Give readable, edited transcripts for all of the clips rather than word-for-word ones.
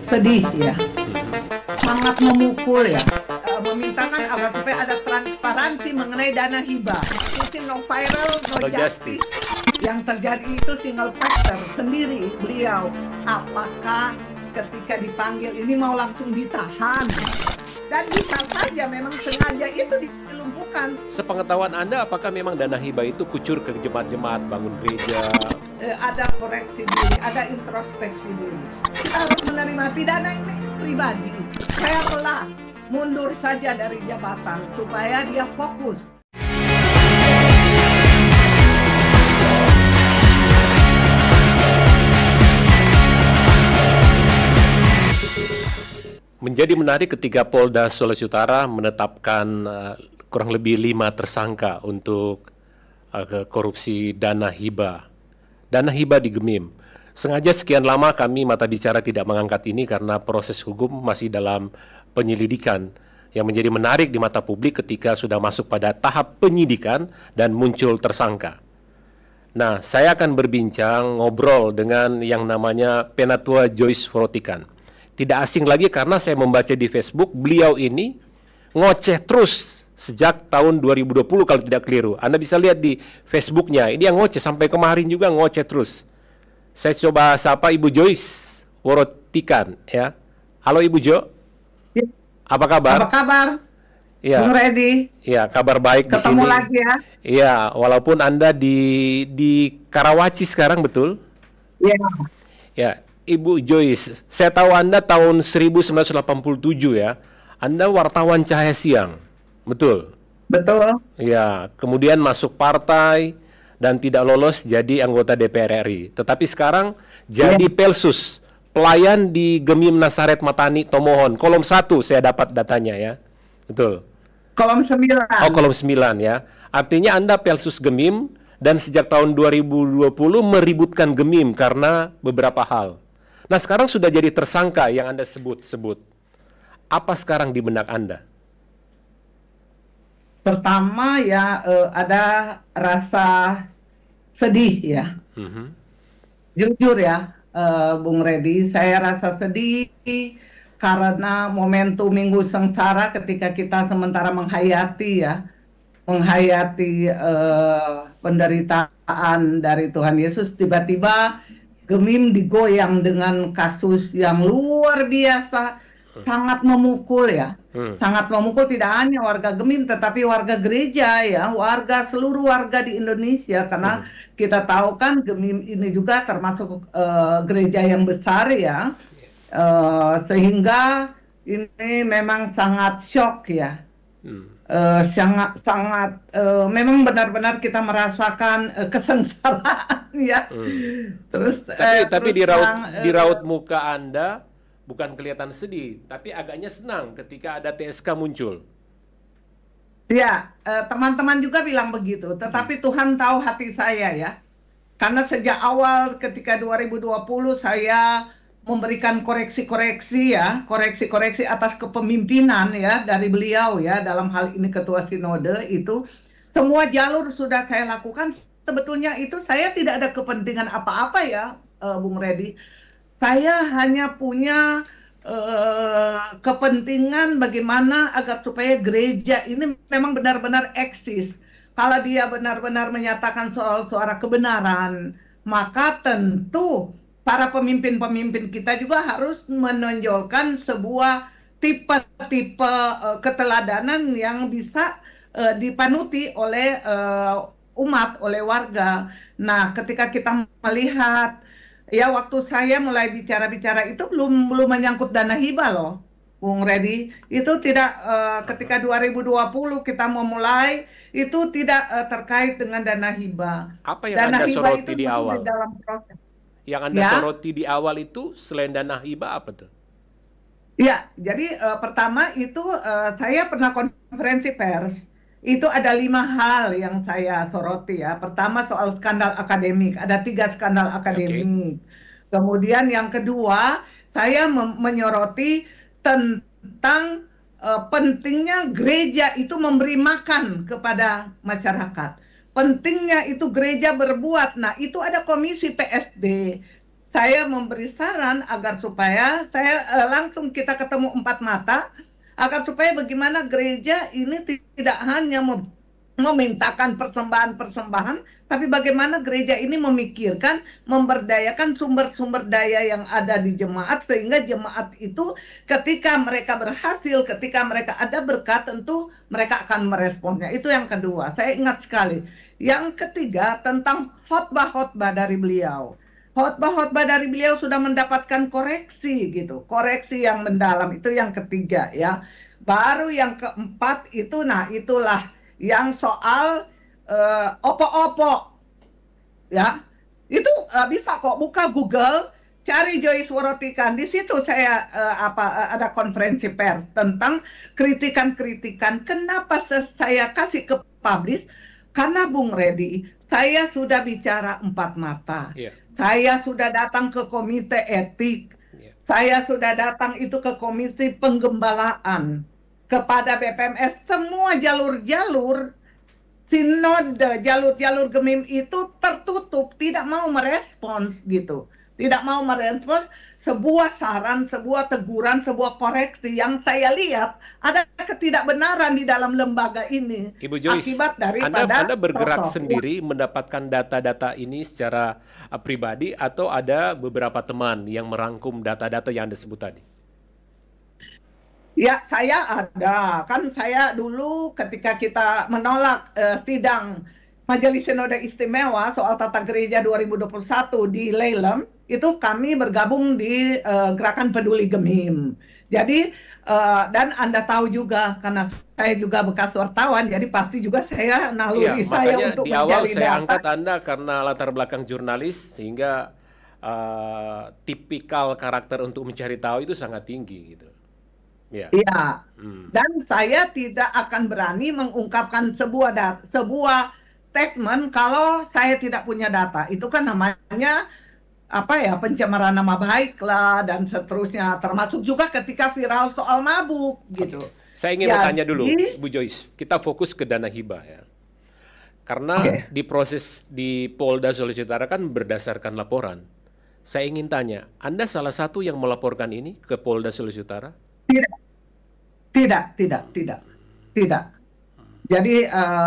sedih ya, sangat memukul ya. Memintakan agar supaya ada transparansi mengenai dana hibah. Itu no viral, no justice. Yang terjadi itu single factor sendiri beliau. Apakah ketika dipanggil ini mau langsung ditahan? Dan bisa saja memang sengaja itu dilumpuhkan. Sepengetahuan Anda, apakah memang dana hibah itu kucur ke jemaat-jemaat, bangun gereja? Ada koreksi diri, ada introspeksi diri. Kita harus menerima pidana ini pribadi. Saya telah mundur saja dari jabatan supaya dia fokus. Menjadi menarik ketika Polda Sulawesi Utara menetapkan kurang lebih 5 tersangka untuk korupsi dana hibah. Dana hibah di Gemim. Sengaja sekian lama kami Mata Bicara tidak mengangkat ini karena proses hukum masih dalam penyelidikan, yang menjadi menarik di mata publik ketika sudah masuk pada tahap penyidikan dan muncul tersangka. Nah, saya akan berbincang, ngobrol dengan yang namanya Penatua Joyce Forotikan. Tidak asing lagi karena saya membaca di Facebook, beliau ini ngoceh terus sejak tahun 2020 kalau tidak keliru. Anda bisa lihat di Facebooknya, ini yang ngoceh sampai kemarin juga ngoceh terus. Saya coba sapa Ibu Joyce Forotikan ya. Halo Ibu Jo. Apa kabar? Apa kabar? Ya. Bung Redi. Ya, kabar baik di sini. Ketemu lagi ya. Iya, walaupun Anda di Karawaci sekarang, betul? Iya. Ya, Ibu Joyce, saya tahu Anda tahun 1987 ya. Anda wartawan Cahaya Siang, betul? Betul. Ya, kemudian masuk partai dan tidak lolos jadi anggota DPR RI. Tetapi sekarang jadi Pelsus, pelayan di Gemim Nasaret Matani Tomohon. Kolom 1 saya dapat datanya ya. Betul. Kolom 9. Oh, kolom 9 ya. Artinya Anda Pelsus Gemim dan sejak tahun 2020 meributkan Gemim karena beberapa hal. Nah, sekarang sudah jadi tersangka yang Anda sebut-sebut. Apa sekarang di benak Anda? Pertama ya ada rasa sedih ya. Jujur ya, Bung Redi, saya rasa sedih karena momentum Minggu Sengsara ketika kita sementara menghayati penderitaan dari Tuhan Yesus, tiba-tiba Gemim digoyang dengan kasus yang luar biasa, sangat memukul ya. Sangat memukul tidak hanya warga Gemim tetapi warga gereja ya, seluruh warga di Indonesia, karena kita tahu kan Gemim ini juga termasuk gereja yang besar ya. Sehingga ini memang sangat shock ya. Memang benar-benar kita merasakan kesengsaraan ya. Terus tapi di raut muka Anda bukan kelihatan sedih, tapi agaknya senang ketika ada TSK muncul. Ya, teman-teman juga bilang begitu, tetapi Tuhan tahu hati saya ya. Karena sejak awal ketika 2020 saya memberikan koreksi-koreksi atas kepemimpinan ya dari beliau ya, dalam hal ini ketua sinode itu semua jalur sudah saya lakukan. Sebetulnya itu saya tidak ada kepentingan apa-apa ya, Bung Redi. Saya hanya punya kepentingan bagaimana agar supaya gereja ini memang benar-benar eksis. Kalau dia benar-benar menyatakan soal suara kebenaran, maka tentu para pemimpin-pemimpin kita juga harus menonjolkan sebuah tipe-tipe keteladanan yang bisa dipanuti oleh umat, oleh warga. Nah, ketika kita melihat, ya waktu saya mulai bicara-bicara itu belum menyangkut dana hibah loh, Bung Redi. Itu tidak, ketika 2020 kita memulai, itu tidak terkait dengan dana hibah. Apa yang Anda soroti di awal? Dalam proses. Yang Anda soroti di awal itu selain dana hibah apa tuh? Ya, jadi pertama itu saya pernah konferensi pers. Itu ada 5 hal yang saya soroti ya. Pertama soal skandal akademik, ada 3 skandal akademik. Kemudian yang kedua, saya menyoroti tentang pentingnya gereja itu memberi makan kepada masyarakat. Pentingnya itu gereja berbuat. Nah, itu ada komisi PSD. saya memberi saran agar supaya langsung kita ketemu empat mata, agar supaya bagaimana gereja ini tidak hanya memintakan persembahan-persembahan, tapi bagaimana gereja ini memikirkan, memberdayakan sumber-sumber daya yang ada di jemaat, sehingga jemaat itu ketika mereka berhasil, ketika mereka ada berkat, tentu mereka akan meresponnya. Itu yang kedua, saya ingat sekali. Yang ketiga, tentang khotbah-khotbah dari beliau. Khotbah-khotbah dari beliau sudah mendapatkan koreksi gitu, koreksi yang mendalam, itu yang ketiga ya. Baru yang keempat itu, nah itulah yang soal opo-opo ya. Itu bisa kok buka Google, cari Joyce Warotikan, di situ saya ada konferensi pers tentang kritikan-kritikan. Kenapa saya kasih ke publish? Karena Bung Redi, saya sudah bicara empat mata. Yeah. Saya sudah datang ke komite etik. Yeah. Saya sudah datang itu ke komite penggembalaan, kepada BPMS, semua jalur-jalur sinode, jalur-jalur Gemim itu tertutup, tidak mau merespons gitu. Tidak mau merespons sebuah saran, sebuah teguran, sebuah koreksi yang saya lihat ada ketidakbenaran di dalam lembaga ini. Ibu Joyce, akibat daripada Anda bergerak sendiri mendapatkan data-data ini secara pribadi, atau ada beberapa teman yang merangkum data-data yang Anda sebut tadi? Ya, saya ada. Kan saya dulu ketika kita menolak sidang Majelis Sinode Istimewa soal Tata Gereja 2021 di Leilem, itu kami bergabung di Gerakan Peduli Gemim. Jadi, dan Anda tahu juga, karena saya juga bekas wartawan, jadi pasti juga saya naluri saya untuk di awal menjadi saya data. angkat Anda karena latar belakang jurnalis, sehingga tipikal karakter untuk mencari tahu itu sangat tinggi gitu. Iya. Dan saya tidak akan berani mengungkapkan sebuah statement kalau saya tidak punya data. Itu kan namanya apa ya, pencemaran nama baik lah dan seterusnya, termasuk juga ketika viral soal mabuk gitu. Saya ingin bertanya dulu, Bu Joyce, kita fokus ke dana hibah ya. Karena di proses di Polda Sulawesi Utara kan berdasarkan laporan. Saya ingin tanya, Anda salah satu yang melaporkan ini ke Polda Sulawesi Utara? Tidak. Jadi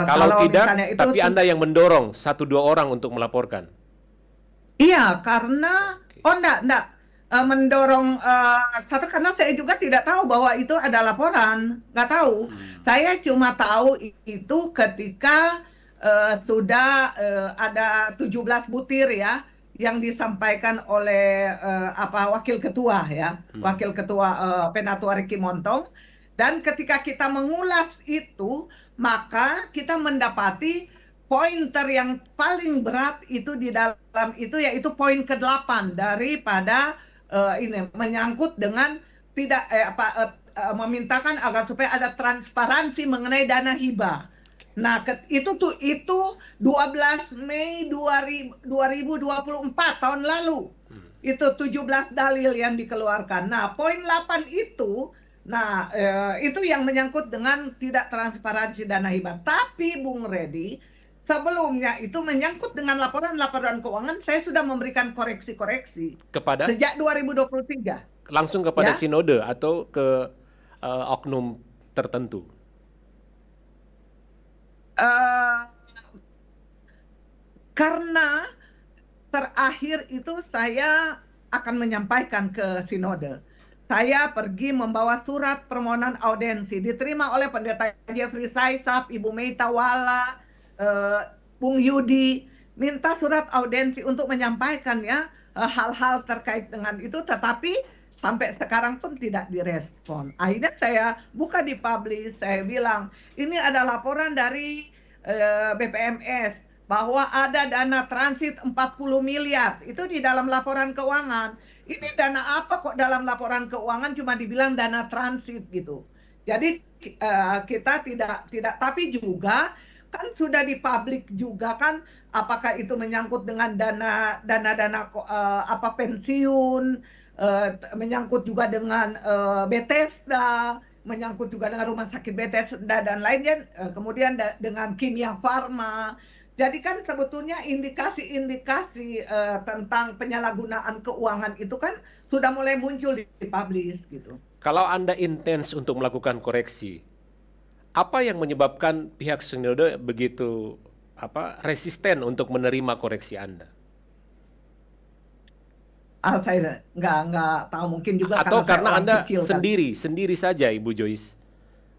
kalau tidak, misalnya itu, tapi Anda yang mendorong 1-2 orang untuk melaporkan. Iya, karena enggak mendorong karena saya juga tidak tahu bahwa itu ada laporan, nggak tahu. Saya cuma tahu itu ketika sudah ada 17 butir ya yang disampaikan oleh wakil ketua ya, wakil ketua Penatua Riki Montong. Dan ketika kita mengulas itu, maka kita mendapati pointer yang paling berat itu di dalam itu, yaitu poin ke-8 daripada ini menyangkut dengan tidak memintakan agar supaya ada transparansi mengenai dana hibah. Nah, itu 12 Mei 2024 tahun lalu. Itu 17 dalil yang dikeluarkan. Nah, poin 8 itu, itu yang menyangkut dengan tidak transparansi dana hibah. Tapi Bung Redi, sebelumnya itu menyangkut dengan laporan-laporan keuangan, saya sudah memberikan koreksi-koreksi. Kepada? Sejak 2023. Langsung kepada sinode atau ke oknum tertentu? Karena terakhir itu saya akan menyampaikan ke sinode. Saya pergi membawa surat permohonan audensi, diterima oleh Pendeta Jeffrey Saisap, Ibu Meita Wala, Bung Yudi, minta surat audensi untuk menyampaikan ya hal-hal terkait dengan itu, tetapi sampai sekarang pun tidak direspon. Akhirnya saya buka di publish, saya bilang ini ada laporan dari BPMS bahwa ada dana transit 40 miliar, itu di dalam laporan keuangan. Ini dana apa kok dalam laporan keuangan cuma dibilang dana transit gitu. Jadi kita tidak, tapi juga kan sudah dipublik juga kan, apakah itu menyangkut dengan dana pensiun, menyangkut juga dengan Bethesda, menyangkut juga dengan rumah sakit Bethesda dan lainnya, kemudian dengan Kimia Farma. Jadi kan sebetulnya indikasi-indikasi tentang penyalahgunaan keuangan itu kan sudah mulai muncul di publish gitu. Kalau Anda intens untuk melakukan koreksi, apa yang menyebabkan pihak sinode begitu resisten untuk menerima koreksi Anda? Saya nggak tahu, mungkin juga Atau karena saya karena orang Anda kecil kan. sendiri saja, Ibu Joyce?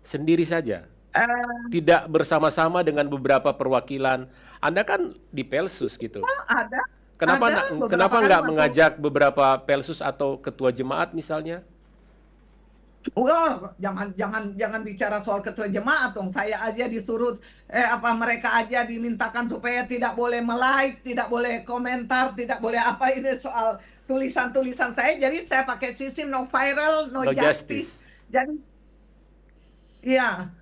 Sendiri saja? Eh, Tidak bersama-sama dengan beberapa perwakilan? Anda kan di Pelsus gitu. ada beberapa Kenapa kali nggak waktu. mengajak beberapa Pelsus atau ketua jemaat misalnya? Jangan bicara soal ketua jemaat dong. Saya aja disuruh mereka aja dimintakan supaya tidak boleh like, tidak boleh komentar, tidak boleh apa, ini soal tulisan-tulisan saya. Jadi saya pakai sistem no viral, no justice. Jadi ya,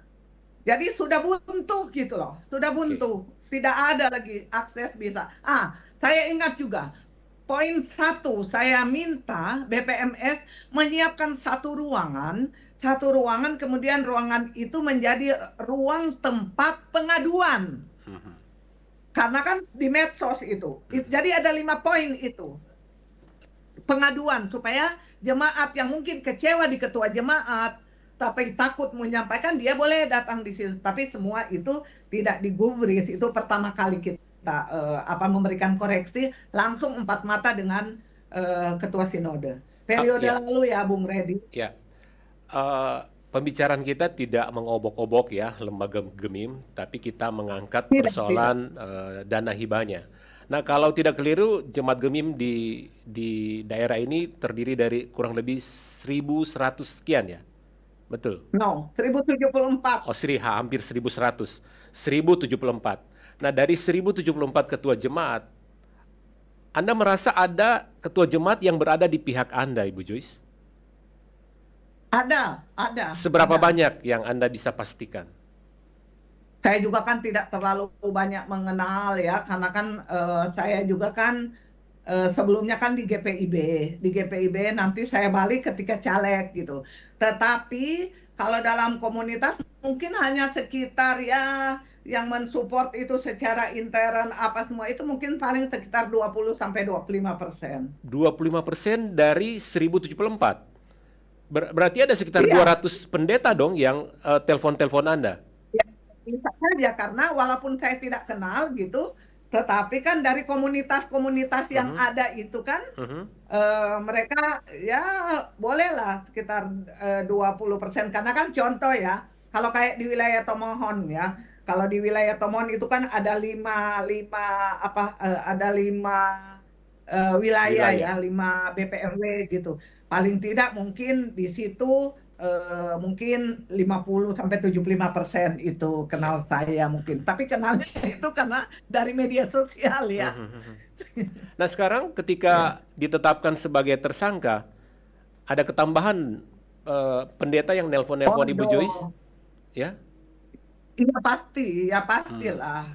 jadi sudah buntu gitu loh. Sudah buntu. Tidak ada lagi akses bisa. Saya ingat juga poin 1, saya minta BPMS menyiapkan satu ruangan, kemudian ruangan itu menjadi ruang tempat pengaduan. Karena kan di medsos itu. Jadi ada 5 poin itu. Pengaduan, supaya jemaat yang mungkin kecewa di ketua jemaat, tapi takut menyampaikan, dia boleh datang di situ. Tapi semua itu tidak digubris. Itu pertama kali kita memberikan koreksi langsung 4 mata dengan ketua sinode. Periode lalu ya, Bung Redi. Ya, pembicaraan kita tidak mengobok-obok ya lembaga GEMIM, tapi kita mengangkat persoalan dana hibahnya. Nah, kalau tidak keliru, jemaat GEMIM di daerah ini terdiri dari kurang lebih 1.100 sekian ya, betul? No, 1074. Oh, hampir 1.100, 1074. Nah, dari 1074 ketua jemaat, Anda merasa ada ketua jemaat yang berada di pihak Anda, Ibu Joyce? Ada. Seberapa banyak yang Anda bisa pastikan? Saya juga kan tidak terlalu banyak mengenal ya, karena kan saya juga kan sebelumnya kan di GPIB. Di GPIB nanti saya balik ketika caleg gitu. Tetapi kalau dalam komunitas mungkin hanya sekitar ya, yang mensupport itu secara intern apa semua itu mungkin paling sekitar 20-25%. 25% dari 1074? Berarti ada sekitar 200 pendeta dong yang telepon-telepon Anda? Ya, bisa saja, karena walaupun saya tidak kenal gitu, tetapi kan dari komunitas-komunitas yang ada itu kan, mereka ya bolehlah sekitar 20%. Karena kan contoh ya, kalau kayak di wilayah Tomohon ya, kalau di wilayah Tomohon itu kan ada 5 wilayah ya, 5 BPMW gitu. Paling tidak mungkin di situ mungkin 50-75% itu kenal saya mungkin. Tapi kenalnya itu karena dari media sosial ya. Nah, sekarang ketika ditetapkan sebagai tersangka, ada ketambahan pendeta yang nelpon-nelpon Ibu Joyce? Ya? Iya pastilah.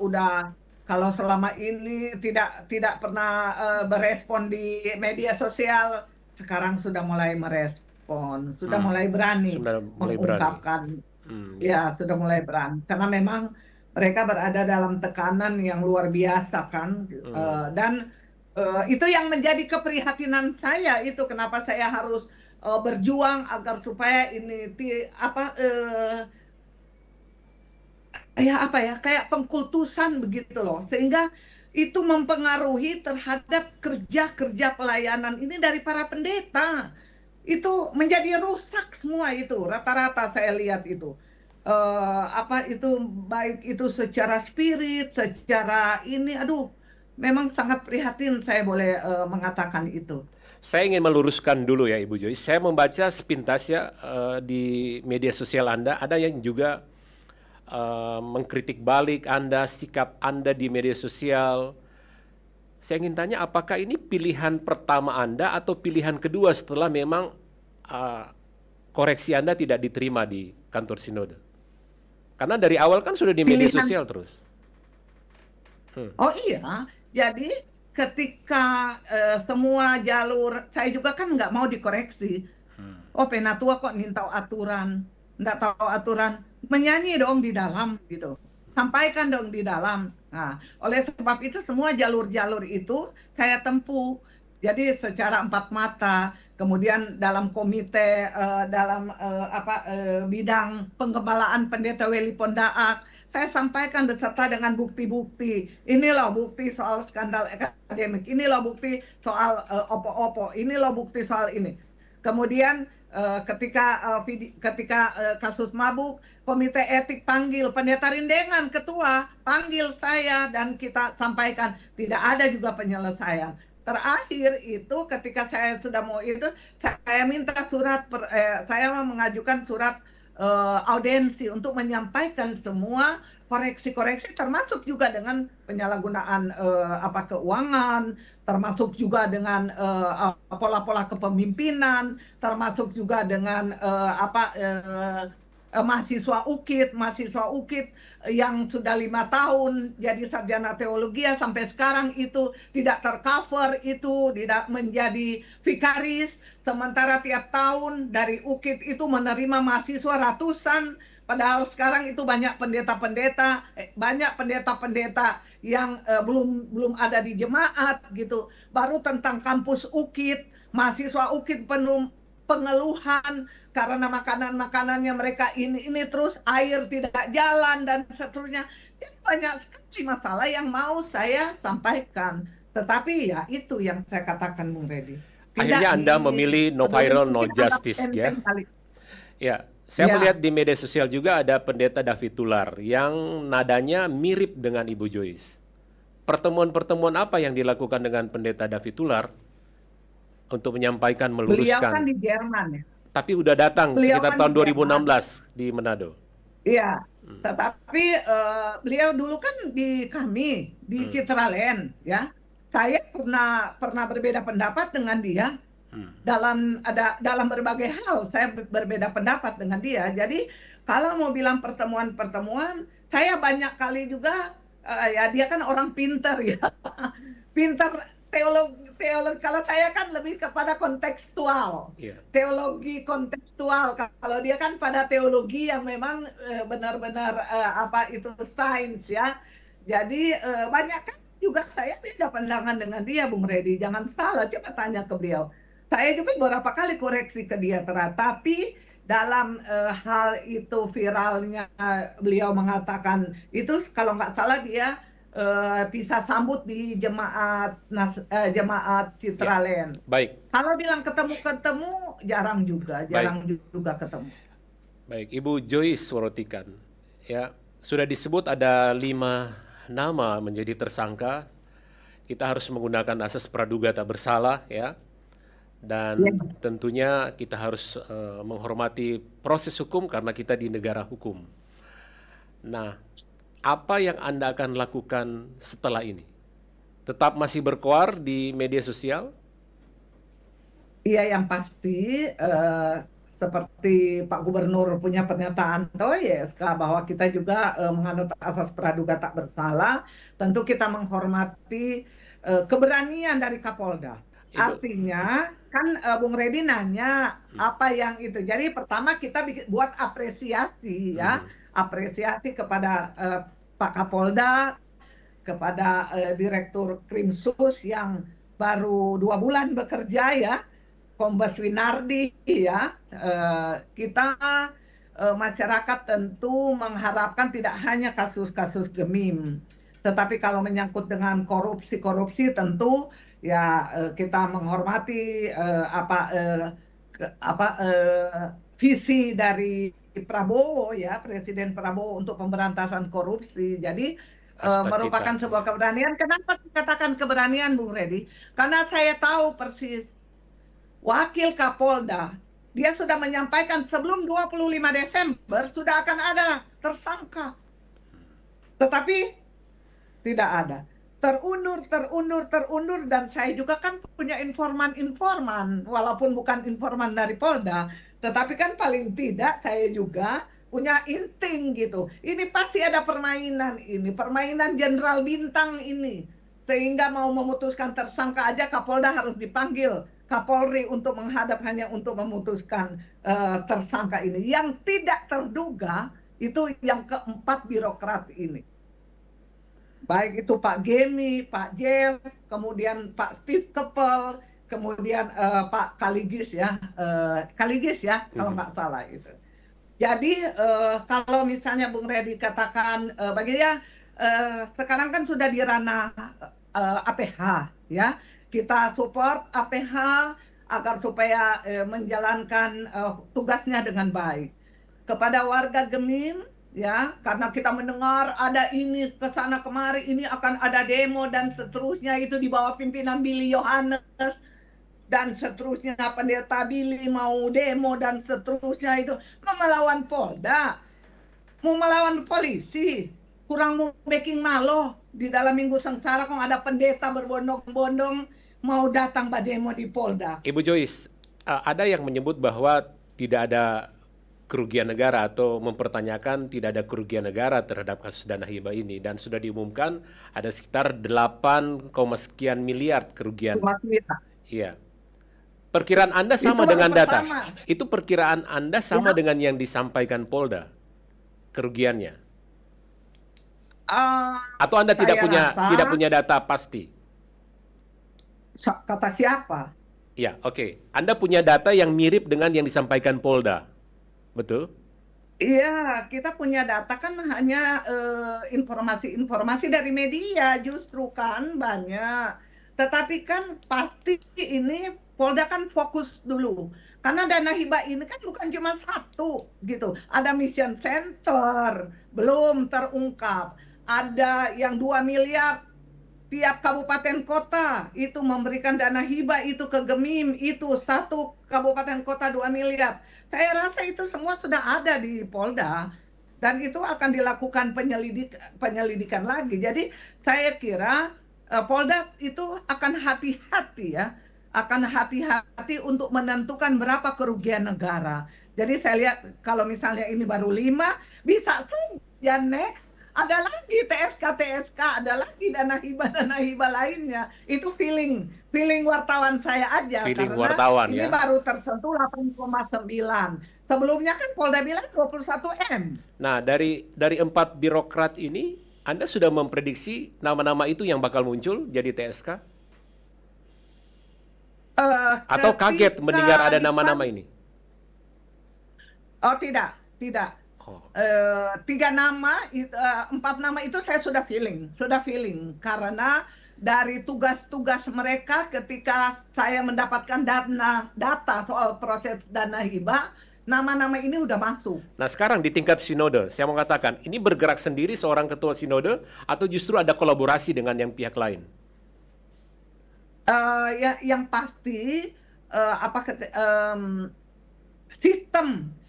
Udah, kalau selama ini tidak pernah berespon di media sosial, sekarang sudah mulai merespon, sudah mulai berani mengungkapkan. Ya, sudah mulai berani. Karena memang mereka berada dalam tekanan yang luar biasa kan. Dan itu yang menjadi keprihatinan saya, itu kenapa saya harus berjuang agar supaya ini kayak pengkultusan begitu loh, sehingga itu mempengaruhi terhadap kerja pelayanan ini dari para pendeta. Itu menjadi rusak semua, itu rata-rata saya lihat itu itu baik itu secara spirit, secara ini, memang sangat prihatin saya boleh mengatakan itu. Saya ingin meluruskan dulu ya Ibu Joyce, saya membaca sepintas ya di media sosial Anda, ada yang juga mengkritik balik Anda, sikap Anda di media sosial. Saya ingin tanya, apakah ini pilihan pertama Anda atau pilihan kedua setelah memang koreksi Anda tidak diterima di kantor sinode? Karena dari awal kan sudah di media sosial terus. Oh iya, jadi ketika semua jalur, saya juga kan nggak mau dikoreksi. Oh, penatua kok minta aturan, nggak tahu aturan, menyanyi dong di dalam gitu. sampaikan dong di dalam. Nah, oleh sebab itu semua jalur-jalur itu saya tempuh. Jadi secara empat mata, kemudian dalam komite, dalam bidang penggembalaan Pendeta Weli Pondaak, saya sampaikan beserta dengan bukti-bukti. Ini loh bukti soal skandal akademik, ini loh bukti soal opo-opo, ini loh bukti soal ini. Kemudian ketika kasus mabuk, komite etik panggil Pendeta Rindengan, ketua, panggil saya dan kita sampaikan tidak ada juga penyelesaian. Terakhir itu ketika saya sudah mau itu, saya minta saya mengajukan surat audiensi untuk menyampaikan semua koreksi-koreksi, termasuk juga dengan penyalahgunaan keuangan, termasuk juga dengan pola-pola kepemimpinan, termasuk juga dengan mahasiswa UKIT yang sudah 5 tahun jadi sarjana teologi sampai sekarang itu tidak tercover, itu tidak menjadi vikaris, sementara tiap tahun dari UKIT itu menerima mahasiswa ratusan, padahal sekarang itu banyak pendeta-pendeta yang belum ada di jemaat gitu. Baru tentang kampus UKIT, mahasiswa UKIT penuh pengeluhan karena makanan-makanannya mereka ini terus, air tidak jalan dan seterusnya. Itu banyak sekali masalah yang mau saya sampaikan. Tetapi ya itu yang saya katakan, Bung Redi. Akhirnya Anda memilih no viral, no justice, ya. Ya, saya melihat di media sosial juga ada pendeta David Tular yang nadanya mirip dengan Ibu Joyce. Pertemuan-pertemuan apa yang dilakukan dengan pendeta David Tular untuk menyampaikan, meluruskan? Beliau kan di Jerman ya. Tapi udah datang sekitar tahun 2016 di Manado. Iya, tetapi beliau dulu kan di kami di Citraland ya. Saya pernah berbeda pendapat dengan dia dalam berbagai hal. Saya berbeda pendapat dengan dia. Jadi kalau mau bilang pertemuan-pertemuan, saya banyak kali juga ya dia kan orang pintar ya, pintar teologi. Kalau saya kan lebih kepada kontekstual, teologi kontekstual. Kalau dia kan pada teologi yang memang benar-benar itu sains ya. Jadi banyak kan juga saya beda pandangan dengan dia, Bung Redi. Jangan salah, coba tanya ke beliau. Saya juga beberapa kali koreksi ke dia, tapi dalam hal itu viralnya beliau mengatakan itu, kalau nggak salah dia bisa sambut di jemaat Citraland. Ya, baik. Kalau bilang ketemu jarang juga ketemu. Baik, Ibu Joyce Warotikan, ya sudah disebut ada 5 nama menjadi tersangka. Kita harus menggunakan asas praduga tak bersalah, ya. Dan tentunya kita harus menghormati proses hukum karena kita di negara hukum. Nah, apa yang Anda akan lakukan setelah ini? Tetap masih berkoar di media sosial? Iya, yang pasti seperti Pak Gubernur punya pernyataan YSK bahwa kita juga menganut asas praduga tak bersalah. Tentu kita menghormati keberanian dari Kapolda. Artinya kan Bung Redi nanya apa yang itu. Jadi pertama kita buat apresiasi ya. Apresiasi kepada Pak Kapolda, kepada Direktur Krimsus yang baru 2 bulan bekerja ya, Kombes Winardi ya. Kita masyarakat tentu mengharapkan tidak hanya kasus-kasus gemim, tetapi kalau menyangkut dengan korupsi tentu ya kita menghormati visi dari Prabowo ya, Presiden Prabowo untuk pemberantasan korupsi. Jadi merupakan sebuah keberanian. Kenapa dikatakan keberanian, Bung Redi? Karena saya tahu persis Wakil Kapolda dia sudah menyampaikan sebelum 25 Desember sudah akan ada tersangka. Tetapi tidak ada. Terundur dan saya juga kan punya informan walaupun bukan informan dari Polda. Tetapi kan paling tidak saya juga punya insting gitu. Ini pasti ada permainan ini, permainan Jenderal Bintang ini. Sehingga mau memutuskan tersangka aja Kapolda harus dipanggil Kapolri hanya untuk memutuskan tersangka ini. Yang tidak terduga Itu yang keempat birokrat ini. Baik itu Pak Gemi, Pak Jeff, kemudian Pak Steve Keppel, kemudian Pak Kaligis ya, Kaligis ya kalau nggak salah itu. Jadi kalau misalnya Bung Redi katakan baginya sekarang kan sudah di ranah APH ya, kita support APH agar supaya menjalankan tugasnya dengan baik. Kepada warga Gemim ya, karena kita mendengar ada ini ke sana kemari, ini akan ada demo dan seterusnya, itu di bawah pimpinan Billy Yohanes dan seterusnya, pendeta Billy mau demo dan seterusnya, itu mau melawan Polda, mau melawan polisi, kurang mau backing malo di dalam Minggu Sengsara kok ada pendeta berbondong-bondong mau datang demo di Polda. Ibu Joyce, ada yang menyebut bahwa tidak ada kerugian negara atau mempertanyakan tidak ada kerugian negara terhadap kasus dana hibah ini, dan sudah diumumkan ada sekitar 8, sekian miliar kerugian. Iya. Perkiraan Anda sama dengan data? Itu perkiraan Anda sama dengan yang disampaikan Polda kerugiannya? Atau Anda tidak punya data pasti? Kata siapa? Ya, oke. Anda punya data yang mirip dengan yang disampaikan Polda, betul? Iya, kita punya data kan hanya informasi-informasi dari media justru kan banyak. Tetapi kan pasti ini Polda kan fokus dulu. Karena dana hibah ini kan bukan cuma satu gitu. Ada mission center, belum terungkap. Ada yang 2 miliar tiap kabupaten kota itu memberikan dana hibah itu ke Gemim, itu satu kabupaten kota 2 miliar. Saya rasa itu semua sudah ada di Polda dan itu akan dilakukan penyelidikan lagi. Jadi saya kira Polda itu akan hati-hati ya, akan hati-hati untuk menentukan berapa kerugian negara. Jadi saya lihat kalau misalnya ini baru 5, bisa saja next ada lagi TSK, ada lagi dana hibah lainnya. Itu feeling wartawan saya aja. Feeling karena wartawan, ini ya? baru tersentuh 8,9. Sebelumnya kan Polda bilang 21M. Nah, dari 4 birokrat ini, Anda sudah memprediksi nama-nama itu yang bakal muncul jadi TSK? Atau kaget mendengar ada nama-nama ini? Oh tidak. 3 nama, 4 nama itu saya sudah feeling karena dari tugas-tugas mereka ketika saya mendapatkan data soal proses dana hibah, nama-nama ini udah masuk. Nah sekarang di tingkat sinode, saya mau katakan, ini bergerak sendiri seorang ketua sinode atau justru ada kolaborasi dengan yang pihak lain? Yang pasti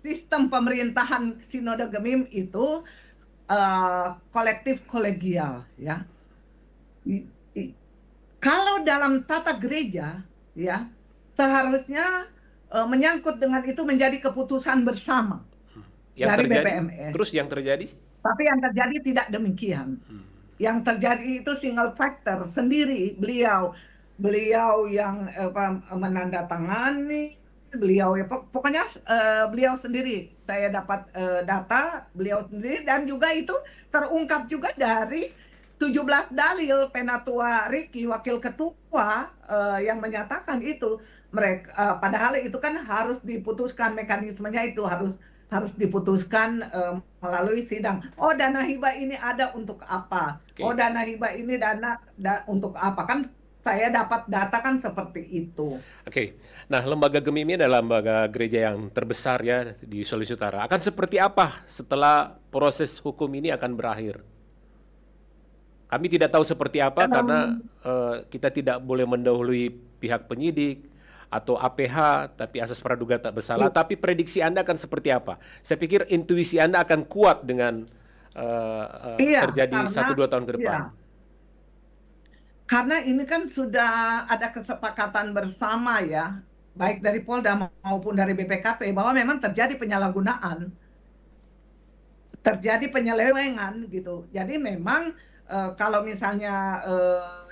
sistem pemerintahan Sinode Gemim itu kolektif kolegial ya. Kalau dalam tata gereja ya seharusnya menyangkut dengan itu menjadi keputusan bersama dari BPMS. Terus yang terjadi? Tapi yang terjadi tidak demikian. Yang terjadi itu single factor sendiri, beliau yang menandatangani, beliau ya pokoknya beliau sendiri. Saya dapat data beliau sendiri dan juga itu terungkap juga dari 17 dalil Penatua Riki, wakil ketua yang menyatakan itu mereka padahal itu kan harus diputuskan, mekanismenya itu harus diputuskan melalui sidang. Oh, dana hibah ini ada untuk apa? Okay. Oh, dana hibah ini untuk apa? Kan saya dapat data kan seperti itu. Oke. Nah, lembaga Gemim ini adalah lembaga gereja yang terbesar ya di Sulawesi Utara. Akan seperti apa setelah proses hukum ini akan berakhir? Kami tidak tahu seperti apa karena kita tidak boleh mendahului pihak penyidik atau APH, tapi asas praduga tak bersalah. Tapi prediksi Anda akan seperti apa? Saya pikir intuisi Anda akan kuat dengan terjadi 1-2 tahun ke depan. Iya. Karena ini kan sudah ada kesepakatan bersama ya, baik dari Polda maupun dari BPKP, bahwa memang terjadi penyalahgunaan, terjadi penyelewengan gitu. Jadi memang kalau misalnya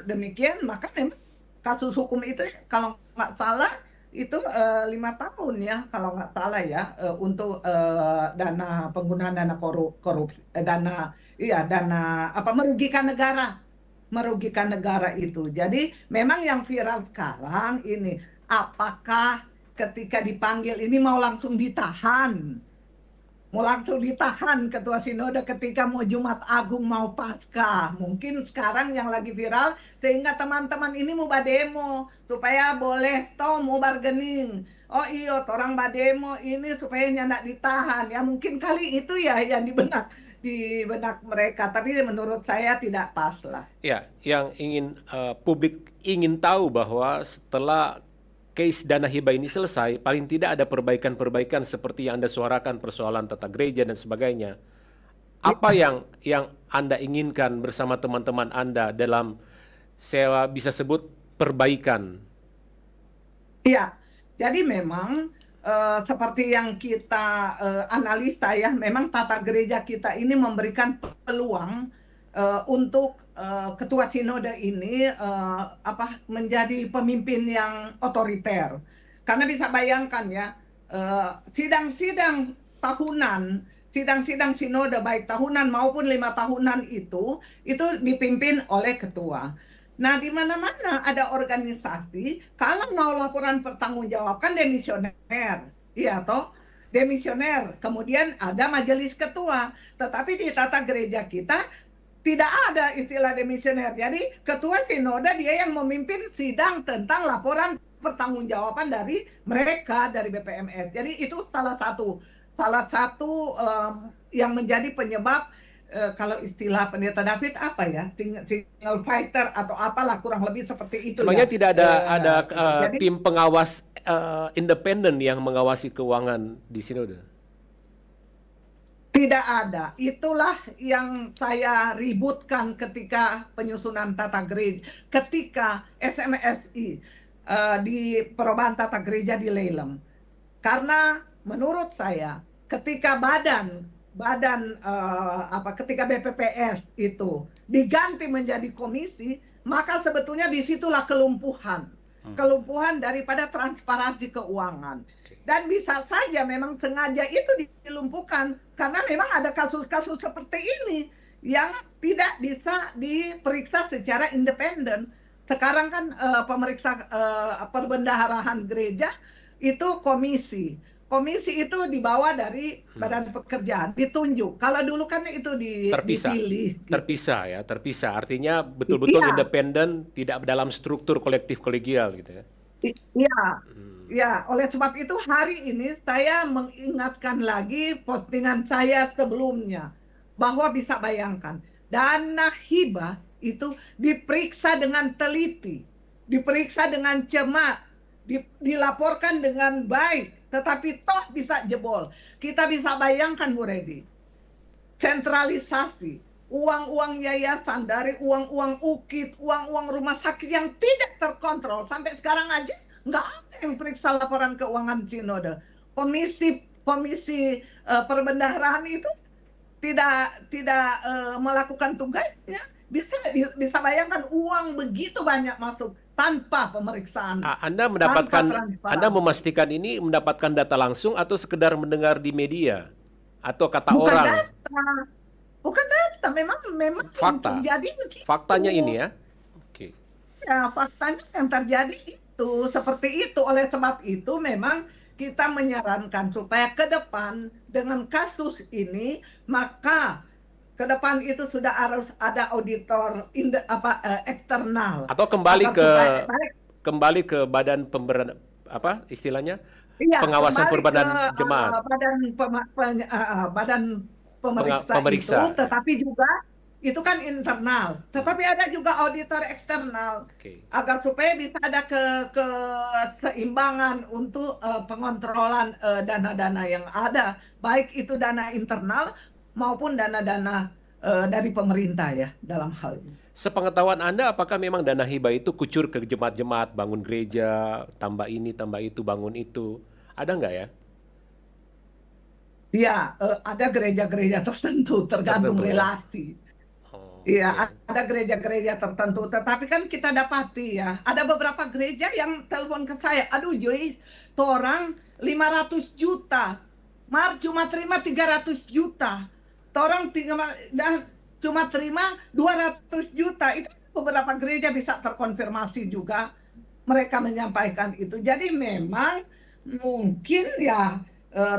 demikian, maka memang kasus hukum itu kalau nggak salah itu 5 tahun ya kalau nggak salah ya, untuk dana penggunaan dana korupsi, dana iya dana apa merugikan negara itu. Jadi memang yang viral sekarang ini, apakah ketika dipanggil ini mau langsung ditahan ketua sinode ketika mau Jumat Agung mau Paskah. Mungkin sekarang yang lagi viral sehingga teman-teman ini mau bademo supaya boleh toh mau bargaining. Oh iya, orang bademo ini supaya nyandak ditahan. Ya mungkin kali itu ya yang di benak mereka. Tapi menurut saya tidak pas lah. Ya, yang ingin publik ingin tahu bahwa setelah case dana hibah ini selesai, paling tidak ada perbaikan-perbaikan seperti yang Anda suarakan, persoalan tata gereja dan sebagainya. Apa yang Anda inginkan bersama teman-teman Anda dalam, saya bisa sebut, perbaikan? Iya, jadi memang seperti yang kita analisa ya, memang tata gereja kita ini memberikan peluang untuk ketua sinode ini menjadi pemimpin yang otoriter. Karena bisa bayangkan ya, sidang-sidang tahunan, sidang-sidang sinode baik tahunan maupun 5 tahunan itu dipimpin oleh ketua. Nah, di mana-mana ada organisasi, kalau mau laporan pertanggungjawabkan demisioner, iya toh, demisioner. Kemudian ada majelis ketua, tetapi di tata gereja kita tidak ada istilah demisioner. Jadi ketua sinode dia yang memimpin sidang tentang laporan pertanggungjawaban dari mereka dari BPMS. Jadi itu salah satu yang menjadi penyebab, kalau istilah Pendeta David apa ya, single fighter atau apalah, kurang lebih seperti itu Sebenarnya ya. tidak ada Jadi tim pengawas independen yang mengawasi keuangan di sinode. tidak ada. Itulah yang saya ributkan ketika penyusunan tata gereja, ketika SMSI di perubahan tata gereja di Lelem. Karena menurut saya ketika ketika BPPS itu diganti menjadi komisi, maka sebetulnya disitulah kelumpuhan daripada transparansi keuangan. Dan bisa saja memang sengaja itu dilumpuhkan karena memang ada kasus-kasus seperti ini yang tidak bisa diperiksa secara independen. Sekarang kan pemeriksa perbendaharaan gereja itu komisi. Komisi itu dibawa dari badan pekerjaan, ditunjuk. Kalau dulu kan itu dipilih. Terpisah. Artinya betul-betul independen, tidak dalam struktur kolektif kolegial gitu ya. Iya, ya. Oleh sebab itu hari ini saya mengingatkan lagi postingan saya sebelumnya bahwa bisa bayangkan dana hibah itu diperiksa dengan teliti, diperiksa dengan cermat, dilaporkan dengan baik, tetapi toh bisa jebol. Kita bisa bayangkan Bu Redi, sentralisasi, uang-uang yayasan, dari uang-uang UKIP, uang-uang rumah sakit yang tidak terkontrol. Sampai sekarang aja nggak ada yang periksa laporan keuangan sinode. Komisi perbendaharaan itu tidak melakukan tugasnya. Bisa bayangkan uang begitu banyak masuk tanpa pemeriksaan. Anda memastikan ini mendapatkan data langsung atau sekedar mendengar di media atau kata Bukan orang? Bukan data, memang fakta. terjadi begitu. Faktanya ini ya. Oke. Ya, faktanya yang terjadi itu seperti itu. Oleh sebab itu memang kita menyarankan supaya ke depan dengan kasus ini, maka ke depan itu sudah harus ada auditor eksternal. Atau kembali ke badan istilahnya? Iya, pengawasan perbandingan jemaat. Badan pemeriksa itu, tetapi juga itu kan internal. Tetapi ada juga auditor eksternal, agar supaya bisa ada keseimbangan untuk pengontrolan dana-dana yang ada, baik itu dana internal maupun dana-dana dari pemerintah ya dalam hal ini. Sepengetahuan Anda, apakah memang dana hibah itu kucur ke jemaat-jemaat, bangun gereja, tambah ini, tambah itu, bangun itu? Ada nggak ya? Ya, ada gereja-gereja tertentu, tergantung relasi. Iya, Oke. ada gereja-gereja tertentu, tetapi kan kita dapati ya, ada beberapa gereja yang telepon ke saya, aduh Joyce, tuh orang 500 juta, Mar cuma terima 300 juta, tuh orang dan cuma terima 200 juta, itu beberapa gereja bisa terkonfirmasi juga, mereka menyampaikan itu. Jadi memang mungkin ya,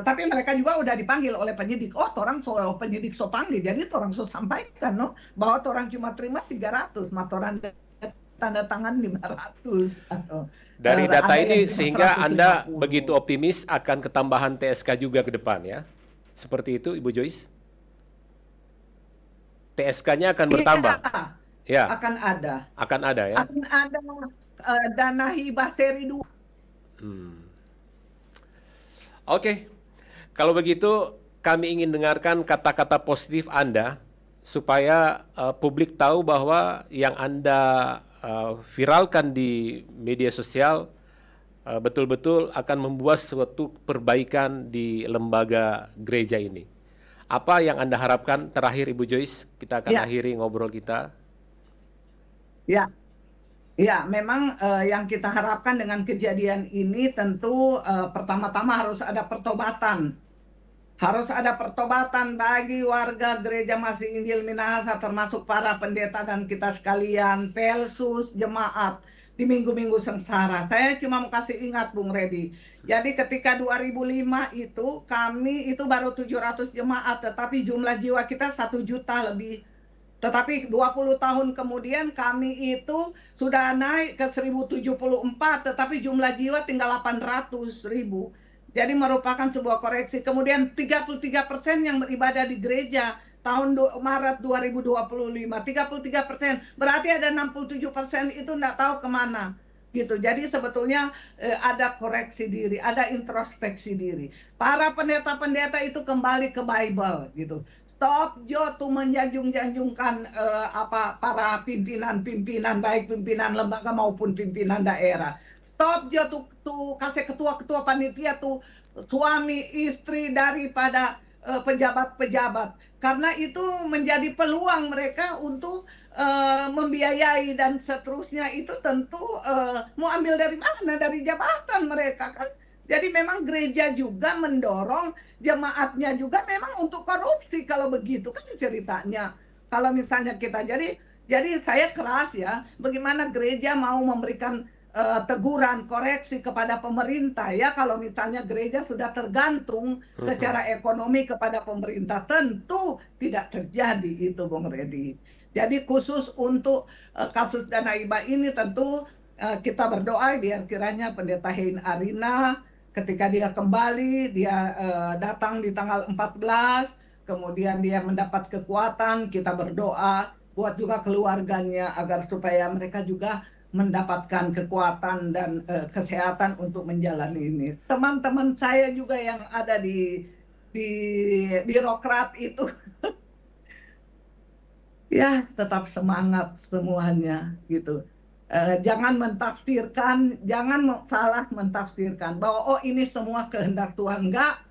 tapi mereka juga udah dipanggil oleh penyidik. Oh, orang so penyidik so panggil, jadi orang so sampaikan no bahwa orang cuma terima 300, orang tanda tangan 500 atau Dari data ada yang ini terima sehingga Anda 150. begitu optimis akan ketambahan TSK juga ke depan ya. Seperti itu Ibu Joyce? TSK-nya akan Iya, bertambah. Ya, akan ada. akan ada ya. Akan ada dana hibah seri 2. Oke. Kalau begitu kami ingin dengarkan kata-kata positif Anda supaya publik tahu bahwa yang Anda viralkan di media sosial betul-betul akan membuat suatu perbaikan di lembaga gereja ini. Apa yang Anda harapkan terakhir Ibu Joyce? Kita akan Ya, akhiri ngobrol kita. ya. Ya, memang yang kita harapkan dengan kejadian ini tentu pertama-tama harus ada pertobatan. Harus ada pertobatan bagi warga gereja Masih Injil Minahasa termasuk para pendeta dan kita sekalian, pelsus, jemaat di minggu-minggu sengsara. Saya cuma mau kasih ingat Bung Redi. Jadi ketika 2005 itu kami itu baru 700 jemaat tetapi jumlah jiwa kita 1 juta lebih. Tetapi 20 tahun kemudian kami itu sudah naik ke 1074, tetapi jumlah jiwa tinggal 800.000. Jadi merupakan sebuah koreksi. Kemudian 33% yang beribadah di gereja tahun Maret 2025. 33%. Berarti ada 67% itu nggak tahu kemana. Gitu. Jadi sebetulnya ada koreksi diri, ada introspeksi diri. Para pendeta-pendeta itu kembali ke Bible gitu. Stop jo tuh menjanjung-janjungkan para pimpinan-pimpinan baik pimpinan lembaga maupun pimpinan daerah. Stop jo tuh kasih ketua-ketua panitia tuh suami istri daripada pejabat-pejabat karena itu menjadi peluang mereka untuk membiayai dan seterusnya itu tentu mau ambil dari mana dari jabatan mereka kan. Jadi memang gereja juga mendorong jemaatnya juga memang untuk korupsi kalau begitu kan ceritanya. Kalau misalnya kita jadi saya keras ya, bagaimana gereja mau memberikan teguran, koreksi kepada pemerintah ya kalau misalnya gereja sudah tergantung secara ekonomi kepada pemerintah tentu tidak terjadi itu Bung Redi. Jadi khusus untuk kasus dana hibah ini tentu kita berdoa biar kiranya Pendeta Hein Arina ketika dia kembali, dia datang di tanggal 14, kemudian dia mendapat kekuatan, kita berdoa buat juga keluarganya agar supaya mereka juga mendapatkan kekuatan dan kesehatan untuk menjalani ini. Teman-teman saya juga yang ada di birokrat itu, ya tetap semangat semuanya gitu. Jangan mentafsirkan, jangan salah mentafsirkan bahwa oh ini semua kehendak Tuhan. Enggak,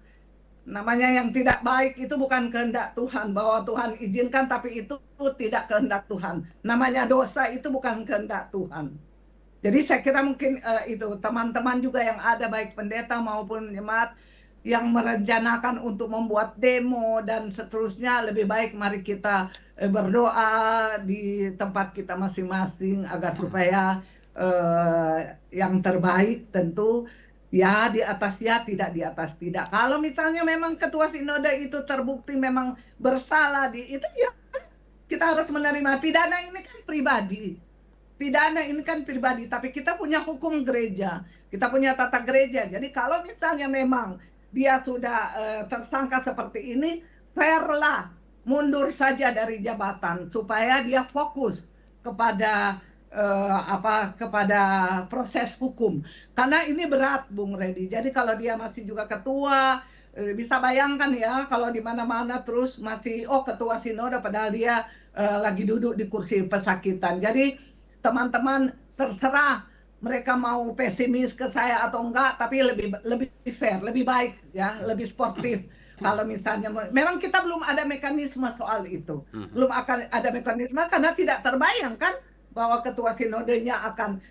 namanya yang tidak baik itu bukan kehendak Tuhan, bahwa Tuhan izinkan tapi itu tidak kehendak Tuhan. Namanya dosa itu bukan kehendak Tuhan. Jadi saya kira mungkin itu teman-teman juga yang ada baik pendeta maupun jemaat yang merencanakan untuk membuat demo dan seterusnya, lebih baik mari kita berdoa di tempat kita masing-masing agar supaya yang terbaik tentu ya di atas ya, tidak di atas tidak. Kalau misalnya memang ketua sinode itu terbukti memang bersalah itu ya kita harus menerima. Pidana ini kan pribadi. Pidana ini kan pribadi, tapi kita punya hukum gereja, kita punya tata gereja. Jadi kalau misalnya memang dia sudah tersangka seperti ini, fairlah mundur saja dari jabatan supaya dia fokus kepada kepada proses hukum. Karena ini berat, Bung Redi. Jadi kalau dia masih juga ketua, bisa bayangkan ya kalau di mana-mana terus masih ketua sinode padahal dia lagi duduk di kursi pesakitan. Jadi teman-teman terserah mereka mau pesimis ke saya atau enggak, tapi lebih fair, lebih baik ya, lebih sportif. Kalau misalnya memang kita belum ada mekanisme soal itu, belum akan ada mekanisme karena tidak terbayangkan bahwa ketua sinodenya akan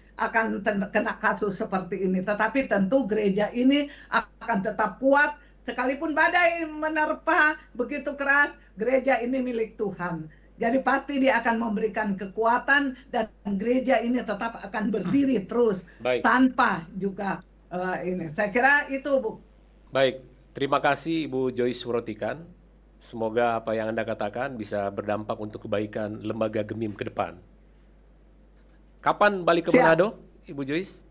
kena kasus seperti ini. Tetapi tentu gereja ini akan tetap kuat sekalipun badai menerpa begitu keras. Gereja ini milik Tuhan. Jadi pasti dia akan memberikan kekuatan dan gereja ini tetap akan berdiri terus tanpa juga ini. Saya kira itu, Bu. Baik, terima kasih Ibu Joyce Surotikan. Semoga apa yang Anda katakan bisa berdampak untuk kebaikan lembaga Gemim ke depan. Kapan balik ke Manado, Ibu Joyce?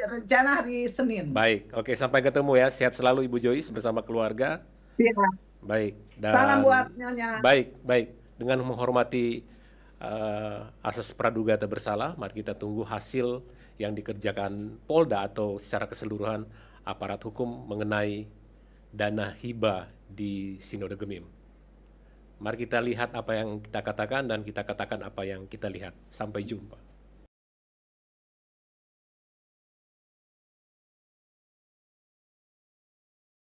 Rencana hari Senin. Baik, oke, sampai ketemu ya. Sehat selalu Ibu Joyce bersama keluarga. Iya. Baik. Dan salam buat Nyonya. Baik. Dengan menghormati asas praduga tak bersalah, mari kita tunggu hasil yang dikerjakan Polda atau secara keseluruhan aparat hukum mengenai dana hibah di Sinode Gemim. Mari kita lihat apa yang kita katakan dan kita katakan apa yang kita lihat. Sampai jumpa.